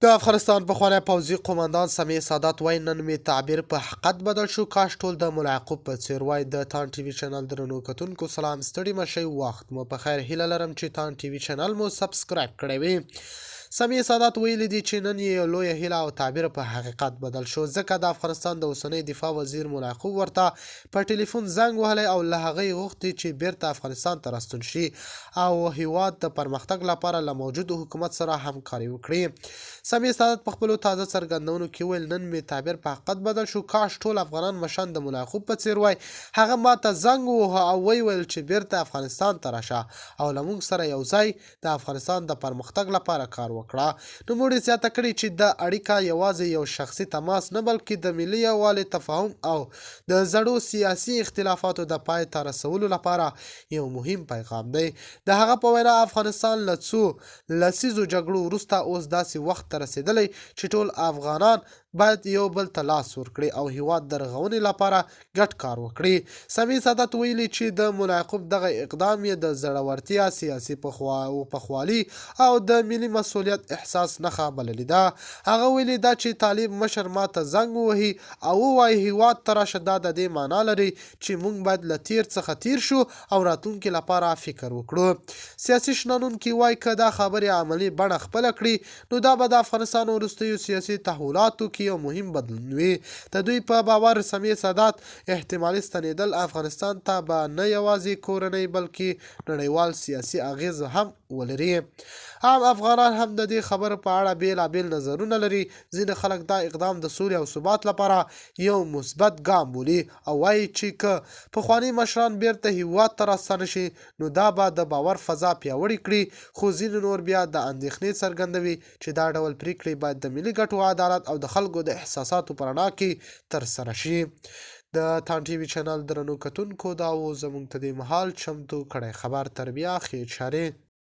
د افغانستان پخوانی پوځي قومندان سمیع سادات وایي نن مې تعبیر په حقیقت بدل شو، کاش ټول د ملا یعقوب په څېر وای. د تان ټي وي چینل درنو کتونکو سلام، ستړي مه شئ، وخت مو په خیر. هیله لرم چې تان ټي وي چینل مو سبسکرایب کړی وي. سمیع سادات ویلي دي چې نن یې لویه هیله او تعبیر په حقیقت بدل شو، ځکه د افغانستان د اوسنی دفاع وزیر ملا یعقوب ورته په ټلیفون زنګ وهلی او له هغه یې غوښتي چې بیرته افغانستان ته راستون شي او هیواد د پرمختګ لپاره له موجودو حکومت سره همکاري وکړي. سمیع سادات په خپلو تازه څرګندونو کې ویل نن مې تعبیر په حقیقت بدل شو، کاش ټول افغانان مشران د ملا یعقوب په څېر وای. هغه ماته زنګ ووهه او ویل چې بیرته افغانستان ته راشه او له موږ سره یو ځای د افغانستان د پرمختګ لپاره کار وکړه. نوموړي زیاته کړې چې دا اړیکه یوازې یو شخصي تماس نه بلکې د ملي یووالي، تفاهم او د زړو سیاسي اختلافاتو د پای ته رسولو لپاره یو مهم پیغام دی. د هغه په وینا افغانستان له څو لسیزو جګړو وروسته اوس داسې وخت ته رسېدلی چې ټول افغانان باید یو بل ته لاس ورکړي او هیواد د رغونې لپاره ګډ کار وکړي. سمیع سادات ویلي چې د ملا یعقوب دغه اقدام یې د زړورتیا، سیاسي پخوالي او د ملي مسؤلیت احساس نښه بللې ده. هغه ویلي ده چې طالب مشر ماته زنګ ووهي او ووایي هیواد ته راشه، دا د دې معنا لري چې موږ باید له تیر څخه تیر شو او راتلونکي لپاره فکر وکړو. سیاسي شنونکي وایي که دا خبرې عملي بڼه خپله کړي نو دا به د افغانستان وروستیو سیاسي تحولاتو کې یو مهم بدلون وي. د دوی په باور سمیع سادات احتمالي ستنېدل افغانستان ته به نه یوازې کورنۍ بلکې نړیوال سیاسي اغیز هم ولري. عام افغانان هم د دې خبرو په اړه بیلابیل نظرونه لري. ځینې خلک دا اقدام د سولې او ثبات لپاره یو مثبت ګام بولي او وایي چې که پخواني مشران بیرته هیواد ته راستانه شي نو دا به د باور فضا پیاوړې کړي. خو ځینې نور بیا د اندېښنې څرګندوي چې دا ډول پریکړې باید د ملي ګټو، عدالت او د خلکو د احساساتو په رڼا کې ترسره شي. د تان ټي وي چینل درنو کتونکو دا و زموږ ته دې مهال چمتو کړی خبر. تر بیا ښې چارې.